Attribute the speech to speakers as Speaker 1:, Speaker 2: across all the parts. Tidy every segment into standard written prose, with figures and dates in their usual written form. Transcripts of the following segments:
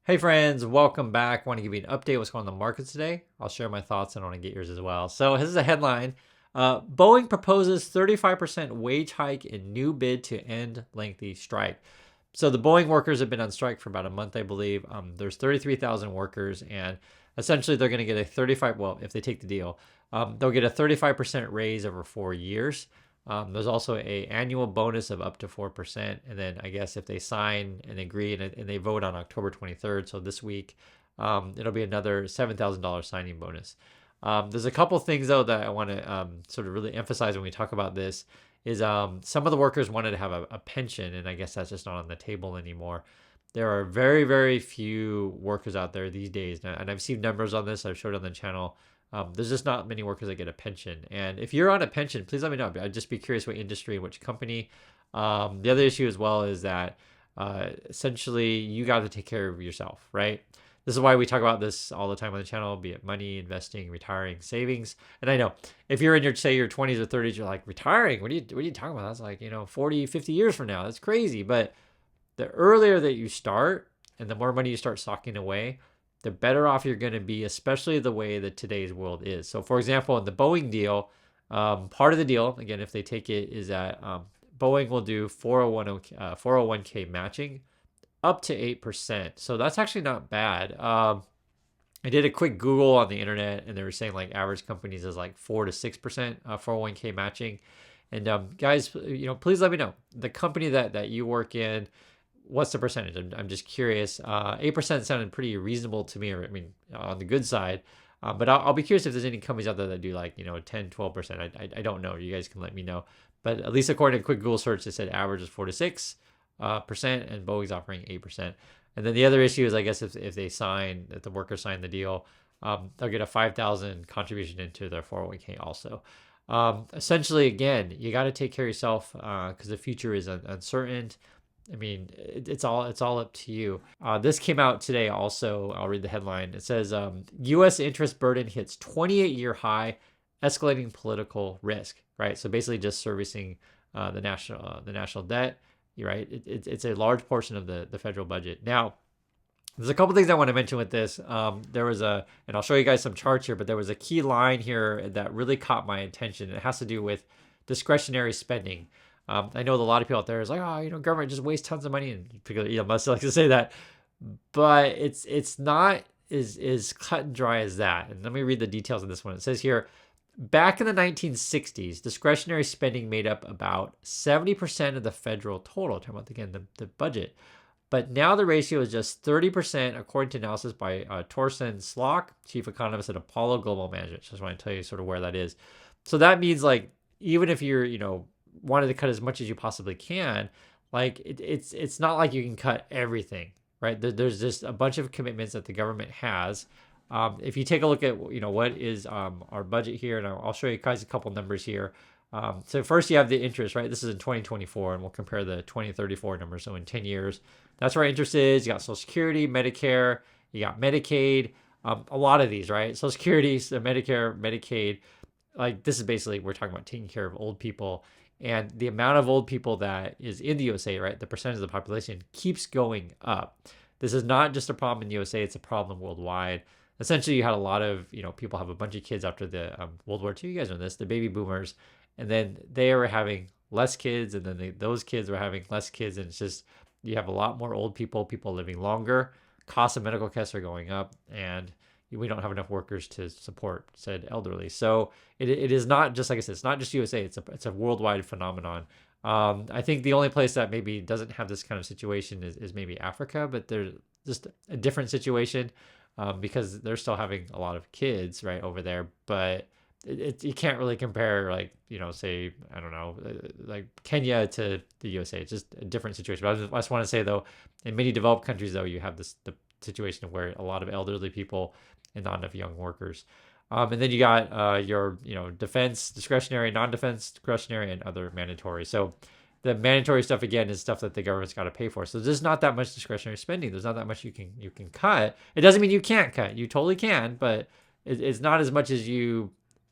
Speaker 1: Hey friends, welcome back. Want to give you an update what's going on in the markets today. I'll share my thoughts and I want to get yours as well. So this is a headline. Boeing proposes 35% wage hike in new bid to end lengthy strike. So the Boeing workers have been on strike for about a month, I believe. There's 33,000 workers, and essentially they're going to get a 35. Well, if they take the deal, they'll get a 35% raise over 4 years. There's also a annual bonus of up to 4%, and then I guess if they sign and agree and they vote on October 23rd, so this week, it'll be another $7,000 signing bonus. There's a couple things though that I want to sort of really emphasize when we talk about this is some of the workers wanted to have a pension, and I guess that's just not on the table anymore. There are very, very few workers out there these days, and I've seen numbers on this. I've showed on the channel. There's just not many workers that get a pension. And if you're on a pension, please let me know. I'd just be curious what industry, which company. The other issue as well is that essentially you got to take care of yourself, right? This is why we talk about this all the time on the channel, be it money, investing, retiring, savings. And I know if you're in your, say your 20s or 30s, you're like, retiring, what are you talking about? That's like, 40, 50 years from now. That's crazy. But the earlier that you start and the more money you start socking away, the better off you're going to be, especially the way that today's world is. So, for example, in the Boeing deal, part of the deal, again, if they take it, is that Boeing will do 401k matching up to 8%. So that's actually not bad. I did a quick Google on the internet, and they were saying like average companies is like 4 to 6% 401k matching. And guys, please let me know the company that you work in. What's the percentage? I'm just curious. 8% sounded pretty reasonable to me, or I mean, on the good side. But I'll be curious if there's any companies out there that do like 10, 12%. I don't know. You guys can let me know. But at least according to a quick Google search, it said average is 4 to 6%, and Boeing's offering 8%. And then the other issue is, I guess, if the workers sign the deal, they'll get a 5,000 contribution into their 401k also. Essentially, again, you got to take care of yourself because the future is uncertain. I mean, it's all up to you. This came out today also. I'll read the headline. It says, U.S. interest burden hits 28-year high, escalating political risk, right? So basically just servicing the national debt, right? It's a large portion of the federal budget. Now, there's a couple things I want to mention with this. There was and I'll show you guys some charts here, but there was a key line here that really caught my attention. It has to do with discretionary spending. I know that a lot of people out there is like, oh, government just wastes tons of money, and particularly Elon Musk likes to say that, but it's not as cut and dry as that. And let me read the details of this one. It says here, back in the 1960s, discretionary spending made up about 70% of the federal total. Talking about again the budget, but now the ratio is just 30%, according to analysis by Torsten Slok, chief economist at Apollo Global Management. Just want to tell you sort of where that is. So that means like even if you're wanted to cut as much as you possibly can, like it's not like you can cut everything, right? There's just a bunch of commitments that the government has. If you take a look at what is our budget here, and I'll show you guys a couple numbers here. So first you have the interest, right? This is in 2024, and we'll compare the 2034 numbers. So in 10 years, that's where our interest is. You got Social Security, Medicare, you got Medicaid, a lot of these, right? Social Security, so Medicare, Medicaid, like this is basically, we're talking about taking care of old people. And the amount of old people that is in the USA, right, the percentage of the population keeps going up. This is not just a problem in the USA, it's a problem worldwide. Essentially, you had a lot of, people have a bunch of kids after the World War II. You guys know this, the baby boomers. And then they were having less kids, and then those kids were having less kids. And it's just, you have a lot more old people living longer. Costs of medical care are going up, and we don't have enough workers to support said elderly. So it is not just, like I said, it's not just USA. It's a worldwide phenomenon. I think the only place that maybe doesn't have this kind of situation is maybe Africa, but there's just a different situation because they're still having a lot of kids right over there. But you can't really compare like, say, I don't know, like Kenya to the USA. It's just a different situation. But I just want to say though, in many developed countries though, you have the situation where a lot of elderly people and not enough young workers. And then you got your, defense discretionary, non-defense discretionary, and other mandatory. So the mandatory stuff again is stuff that the government's got to pay for. So there's not that much discretionary spending. There's not that much you can cut. It doesn't mean you can't cut. You totally can, but it's not as much as you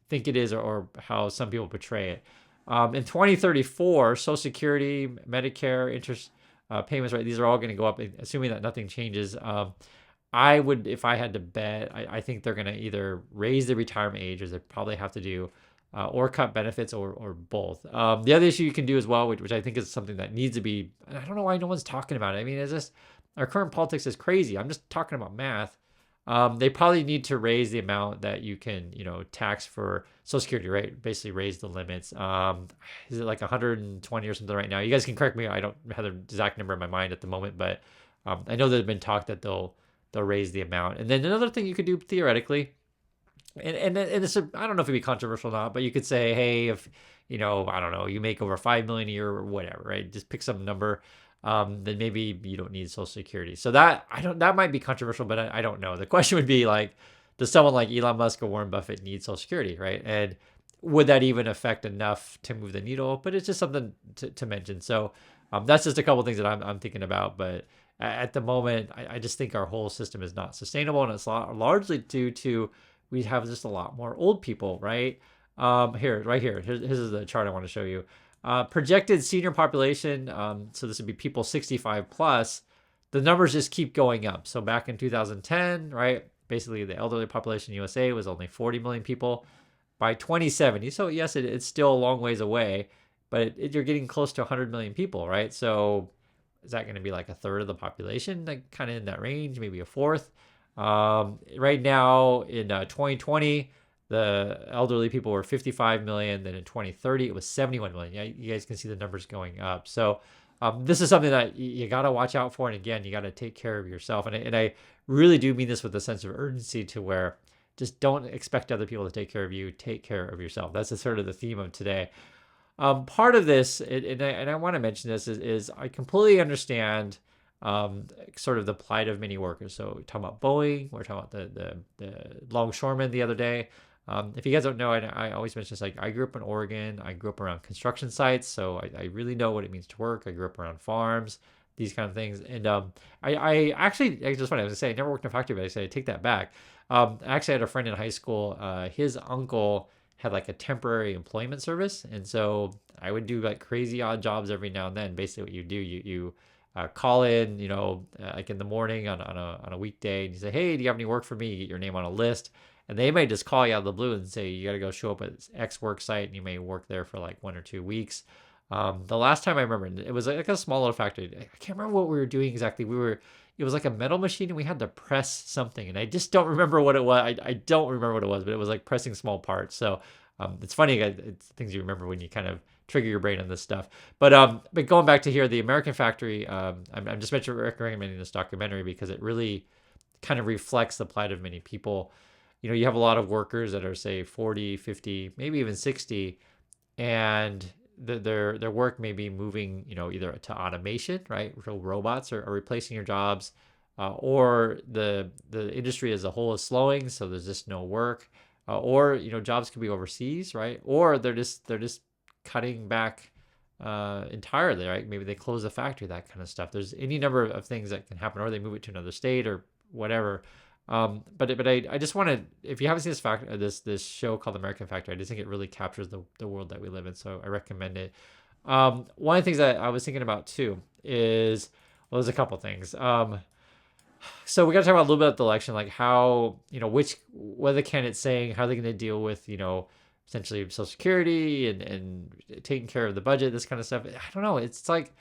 Speaker 1: think it is, or how some people portray it. In 2034, Social Security, Medicare, interest payments, right? These are all going to go up, assuming that nothing changes. I would, if I had to bet, I think they're going to either raise the retirement age, as they probably have to do, or cut benefits, or both. The other issue you can do as well, which I think is something that needs to be, I don't know why no one's talking about it. I mean, it's just, our current politics is crazy. I'm just talking about math. They probably need to raise the amount that you can, tax for Social Security, right? Basically raise the limits. Is it like 120 or something right now? You guys can correct me. I don't have the exact number in my mind at the moment, but I know there's been talk that they'll raise the amount. And then another thing you could do theoretically, and it's I don't know if it'd be controversial or not, but you could say, hey, if I don't know, you make over 5 million a year or whatever, right? Just pick some number. Then maybe you don't need Social Security. So that might be controversial, but I don't know. The question would be like, does someone like Elon Musk or Warren Buffett need Social Security, right? And would that even affect enough to move the needle? But it's just something to mention. So that's just a couple things that I'm thinking about. But at the moment, I just think our whole system is not sustainable, and it's largely due to we have just a lot more old people, right? Right here. Here's the chart I want to show you. Projected senior population, so this would be people 65 plus, the numbers just keep going up. So back in 2010, right, basically the elderly population in USA was only 40 million people. By 2070, so yes, it's still a long ways away, but you're getting close to 100 million people, right? So is that going to be like a third of the population, like kind of in that range, maybe a fourth? Right now in 2020, the elderly people were 55 million. Then in 2030, it was 71 million. Yeah, you guys can see the numbers going up. So this is something that you got to watch out for. And again, you got to take care of yourself. And I really do mean this with a sense of urgency, to where just don't expect other people to take care of you. Take care of yourself. That's sort of the theme of today. Part of this, and I want to mention this, is I completely understand sort of the plight of many workers. So we're talking about Boeing, we're talking about the longshoremen the other day. If you guys don't know, I always mention this, like I grew up in Oregon. I grew up around construction sites, so I really know what it means to work. I grew up around farms, these kind of things. And I actually, I just want to say, I never worked in a factory, but I take that back. I actually had a friend in high school. His uncle had like a temporary employment service, and so I would do like crazy odd jobs every now and then. Basically, what you do, you call in, like in the morning on a weekday, and you say, hey, do you have any work for me? You get your name on a list, and they may just call you out of the blue and say, you got to go show up at X work site, and you may work there for like 1 or 2 weeks. The last time I remember, it was like a small little factory. I can't remember what we were doing exactly. It was like a metal machine, and we had to press something, and I just don't remember what it was. I don't remember what it was, but it was like pressing small parts. So it's funny, it's things you remember when you kind of trigger your brain on this stuff. But going back to here, the American Factory, I'm just recommending this documentary because it really kind of reflects the plight of many people. You have a lot of workers that are, say, 40, 50, maybe even 60, and their work may be moving, either to automation, right? So robots are replacing your jobs, or the industry as a whole is slowing, so there's just no work, or jobs could be overseas, right? Or they're just cutting back entirely, right? Maybe they close the factory, that kind of stuff. There's any number of things that can happen, or they move it to another state or whatever. But I just want to, if you haven't seen this show called American Factory, I just think it really captures the world that we live in. So I recommend it. One of the things that I was thinking about too is, well, there's a couple things. So we got to talk about a little bit about the election, like how, what are the candidates saying, how are they going to deal with, essentially Social Security and taking care of the budget, this kind of stuff. I don't know. It's like,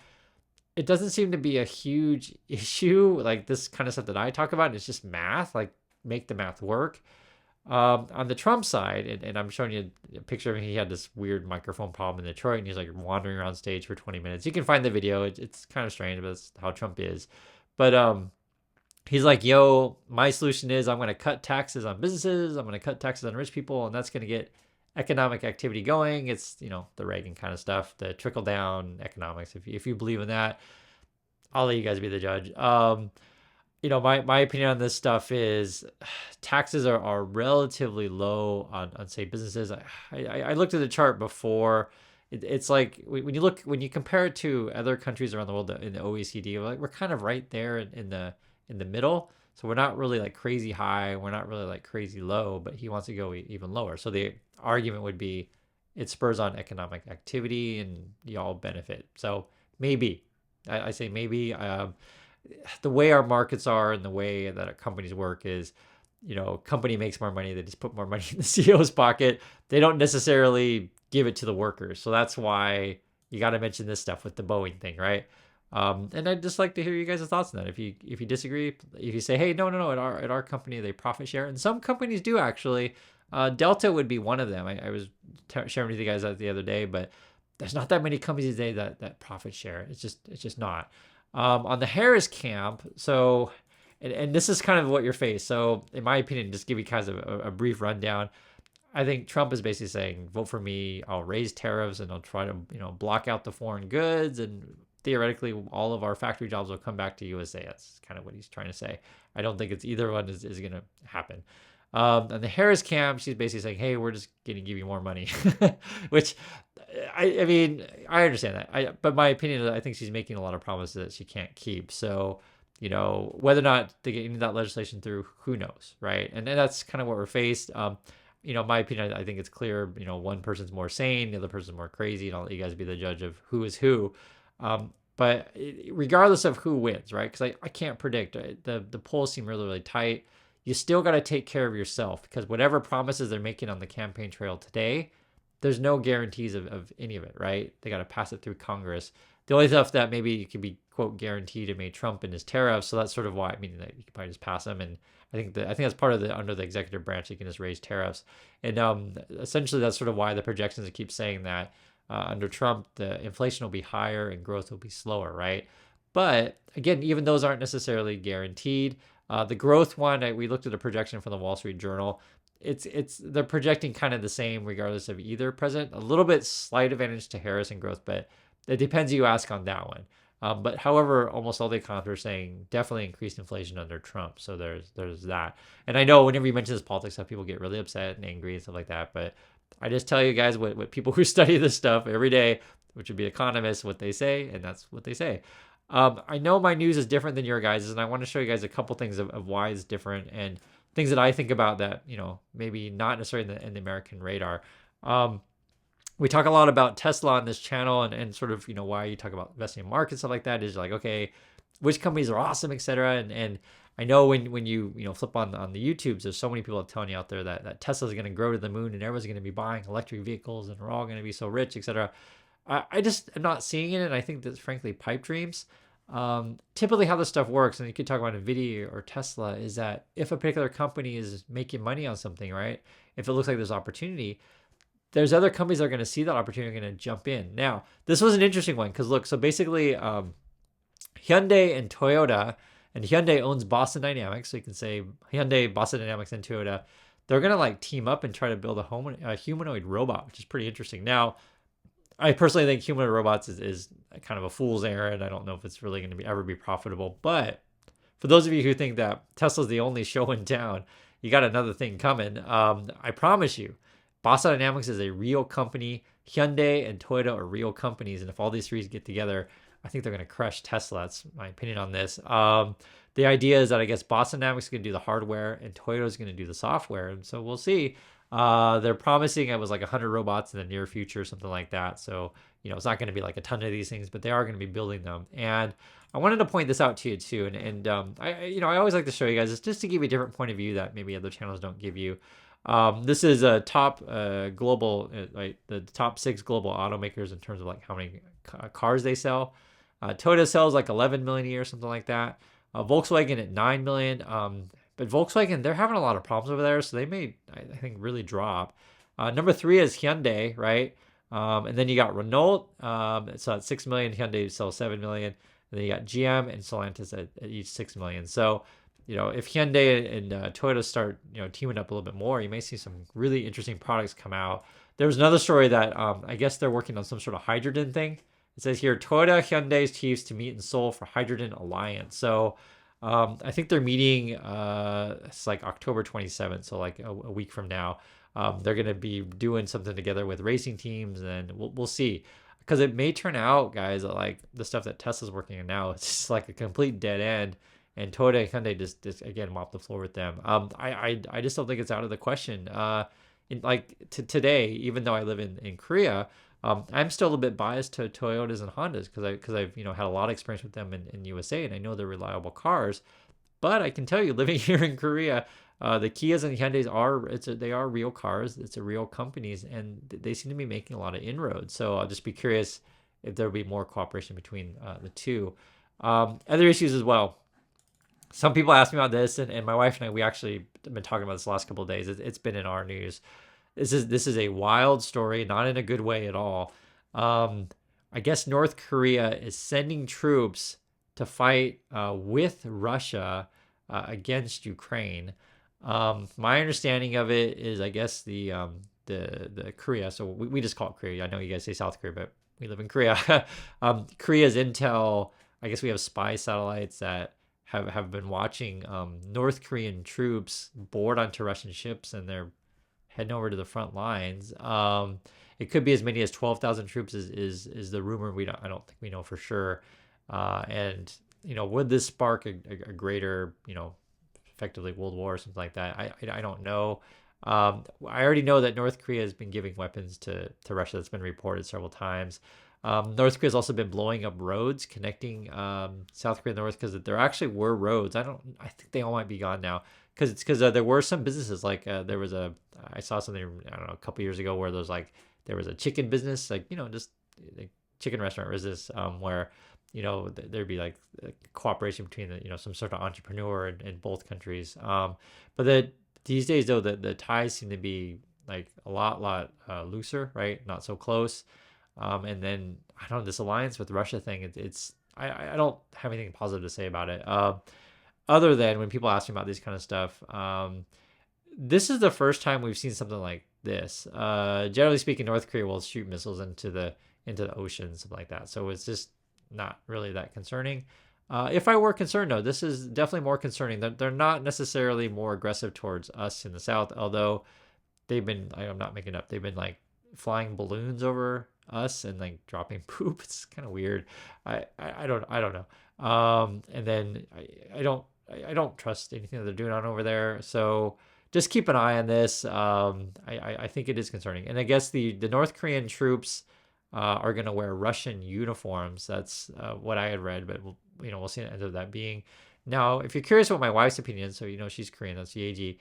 Speaker 1: it doesn't seem to be a huge issue, like this kind of stuff that I talk about. It's just math, like make the math work. On the Trump side, and I'm showing you a picture of him. He had this weird microphone problem in Detroit, and he's like wandering around stage for 20 minutes. You can find the video. It's kind of strange, but that's how Trump is. But he's like, yo, my solution is I'm going to cut taxes on businesses. I'm going to cut taxes on rich people, and that's going to get economic activity going. It's, the Reagan kind of stuff, the trickle down economics. If you believe in that, I'll let you guys be the judge. My opinion on this stuff is taxes are relatively low on say businesses. I looked at the chart before. It's like when you compare it to other countries around the world in the OECD, we're kind of right there in the middle. So we're not really like crazy high. We're not really like crazy low, but he wants to go even lower. So the argument would be it spurs on economic activity and y'all benefit. So maybe, I say maybe. the way our markets are and the way that our companies work is, company makes more money, they just put more money in the CEO's pocket. They don't necessarily give it to the workers. So that's why you got to mention this stuff with the Boeing thing, right? And I'd just like to hear you guys' thoughts on that. If you disagree, if you say, hey, no, at our company they profit share, and some companies do actually. Delta would be one of them. I was sharing with you guys that the other day, but there's not that many companies today that profit share. It's just not. On the Harris camp, so and this is kind of what you're faced. So in my opinion, just give you kind of a brief rundown. I think Trump is basically saying, vote for me, I'll raise tariffs and I'll try to, block out the foreign goods, and theoretically all of our factory jobs will come back to USA. That's kind of what he's trying to say. I don't think it's either one is going to happen. And the Harris camp, she's basically saying, hey, we're just going to give you more money, which I mean, I understand that. But my opinion is I think she's making a lot of promises that she can't keep. So, whether or not they get any of that legislation through, who knows, right? And that's kind of what we're faced. My opinion, I think it's clear, one person's more sane, the other person's more crazy, and I'll let you guys be the judge of who is who. But regardless of who wins, right? Because I can't predict. The polls seem really, really tight. You still got to take care of yourself, because whatever promises they're making on the campaign trail today, there's no guarantees of any of it, right? They got to pass it through Congress. The only stuff that maybe could be, quote, guaranteed to make Trump and his tariffs. So that's sort of why, I mean, you could probably just pass them. And I think that's part of under the executive branch, you can just raise tariffs. And essentially that's sort of why the projections keep saying that under Trump, the inflation will be higher and growth will be slower, right? But again, even those aren't necessarily guaranteed. The growth one, we looked at a projection from the Wall Street Journal. They're projecting kind of the same regardless of either president. A little bit slight advantage to Harris in growth, but it depends who you ask on that one. But however, almost all the economists are saying definitely increased inflation under Trump. So there's that. And I know whenever you mention this politics stuff, people get really upset and angry and stuff like that. But I just tell you guys what people who study this stuff every day, which would be economists, what they say, and that's what they say. I know my news is different than your guys', and I want to show you guys a couple things of why it's different and things that I think about that, maybe not necessarily in the American radar. We talk a lot about Tesla on this channel and sort of, why you talk about investing in markets, stuff like that is like, okay, which companies are awesome, etc. And I know when you, flip on the YouTubes, there's so many people telling you out there that Tesla's going to grow to the moon and everyone's going to be buying electric vehicles and we're all going to be so rich, etc. I just am not seeing it, and I think that's frankly pipe dreams. Typically how this stuff works, and you could talk about Nvidia or Tesla, is that if a particular company is making money on something, right? If it looks like there's opportunity, there's other companies that are going to see that opportunity and going to jump in. Now, this was an interesting one because look, so basically Hyundai and Toyota, and Hyundai owns Boston Dynamics, so you can say Hyundai, Boston Dynamics, and Toyota, they're going to like team up and try to build a humanoid robot, which is pretty interesting. Now, I personally think humanoid robots is kind of a fool's errand. I don't know if it's really going to ever be profitable. But for those of you who think that Tesla's the only show in town, you got another thing coming. I promise you, Boston Dynamics is a real company. Hyundai and Toyota are real companies. And if all these three get together, I think they're going to crush Tesla. That's my opinion on this. The idea is that I guess Boston Dynamics is going to do the hardware and Toyota is going to do the software. And so we'll see. They're promising it was like 100 robots in the near future, something like that. So, it's not going to be like a ton of these things, but they are going to be building them. And I wanted to point this out to you too. And I always like to show you guys this just to give you a different point of view that maybe other channels don't give you. This is a top global, the top 6 global automakers in terms of like how many cars they sell. Toyota sells like 11 million a year, something like that. Volkswagen at 9 million. But Volkswagen, they're having a lot of problems over there, so they may, I think, really drop. Number 3 is Hyundai, right? And then you got Renault, so at 6 million, Hyundai sells 7 million. And then you got GM and Stellantis at each 6 million. So, if Hyundai and Toyota start, teaming up a little bit more, you may see some really interesting products come out. There was another story that I guess they're working on some sort of hydrogen thing. It says here, Toyota, Hyundai's chiefs to meet in Seoul for Hydrogen Alliance. So I think they're meeting, it's like October 27th, so like a week from now. They're going to be doing something together with racing teams, and we'll see. Because it may turn out, guys, that like the stuff that Tesla's working on now, it's just like a complete dead end. And Toyota and Hyundai just again mop the floor with them. I just don't think it's out of the question. Today, even though I live in Korea, I'm still a bit biased to Toyotas and Hondas because I've had a lot of experience with them in USA, and I know they're reliable cars. But I can tell you, living here in Korea, the Kias and Hyundais they are real cars. It's a real companies, and they seem to be making a lot of inroads. So I'll just be curious if there'll be more cooperation between the two. Other issues as well. Some people ask me about this, and my wife and I, we actually have been talking about this the last couple of days. It's been in our news. This is a wild story, not in a good way at all. I guess North Korea is sending troops to fight with Russia against Ukraine. My understanding of it is, I guess the Korea. So we just call it Korea. I know you guys say South Korea, but we live in Korea. Korea's intel. I guess we have spy satellites that have been watching North Korean troops board onto Russian ships, and they're heading over to the front lines. It could be as many as 12,000 troops is the rumor. I don't think we know for sure. And would this spark a greater, effectively World War or something like that? I don't know. I already know that North Korea has been giving weapons to Russia. That's been reported several times. North Korea has also been blowing up roads connecting South Korea and North, because there actually were roads. I think they all might be gone now, because there were some businesses like I saw something, I don't know, a couple years ago where there was a chicken business, just like chicken restaurant business, where there'd be like cooperation between some sort of entrepreneur in both countries. But these days though, the ties seem to be like a lot looser, right? Not so close. And then I don't know, this alliance with Russia thing. I don't have anything positive to say about it. Other than when people ask me about this kind of stuff, this is the first time we've seen something like this. Generally speaking, North Korea will shoot missiles into the ocean, something like that. So it's just not really that concerning. If I were concerned, though, this is definitely more concerning. They're not necessarily more aggressive towards us in the South, although I'm not making up, they've been like flying balloons over us and like dropping poop. It's kind of weird. I don't know. And then I don't trust anything that they're doing on over there. So just keep an eye on this. I think it is concerning. And I guess the North Korean troops are going to wear Russian uniforms. That's what I had read, but we'll see what ends up that being. Now, if you're curious what my wife's opinion is, so she's Korean, that's Yeji.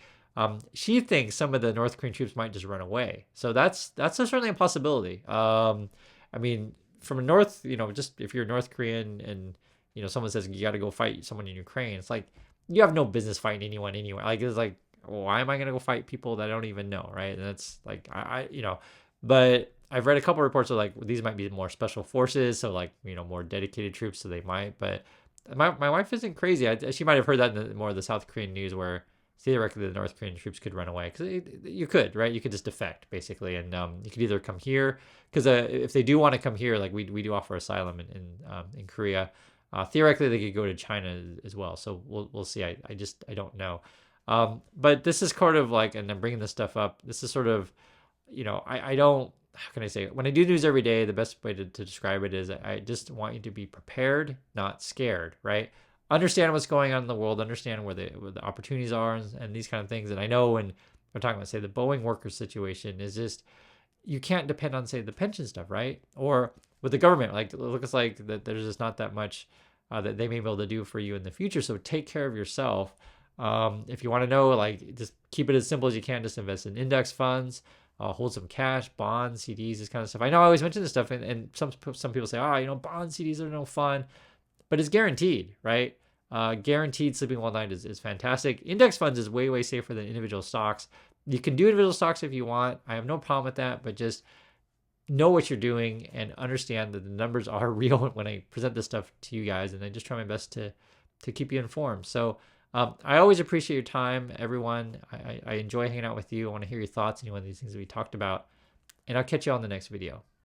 Speaker 1: She thinks some of the North Korean troops might just run away. So that's certainly a possibility. I mean, from a North, just if you're North Korean and someone says you got to go fight someone in Ukraine, it's like you have no business fighting anyone anywhere. Like it's like, why am I gonna go fight people that I don't even know, right? And that's like but I've read a couple reports of like these might be more special forces, so like more dedicated troops, so they might. But my wife isn't crazy. She might have heard that in more of the South Korean news, where theoretically the North Korean troops could run away, because you could, right? You could just defect basically, and you could either come here, because if they do want to come here, like we do offer asylum in Korea. Theoretically, they could go to China as well. So we'll see. I don't know. But this is sort of like, and I'm bringing this stuff up. This is sort of, I don't. How can I say it? When I do news every day, the best way to describe it is I just want you to be prepared, not scared, right? Understand what's going on in the world, understand where the opportunities are, and these kind of things. And I know when we're talking about, say, the Boeing workers situation, is just, you can't depend on, say, the pension stuff, right? Or with the government, like it looks like that there's just not that much that they may be able to do for you in the future. So take care of yourself. If you want to know, like, just keep it as simple as you can. Just invest in index funds. Hold some cash, bonds, CDs, this kind of stuff. I know I always mention this stuff, and some people say, bonds, CDs are no fun, but it's guaranteed, right? Guaranteed sleeping all night is fantastic. Index funds is way, way safer than individual stocks. You can do individual stocks if you want. I have no problem with that, but just know what you're doing and understand that the numbers are real when I present this stuff to you guys, and I just try my best to keep you informed. So I always appreciate your time, everyone. I enjoy hanging out with you. I want to hear your thoughts on any one of these things that we talked about, and I'll catch you on the next video.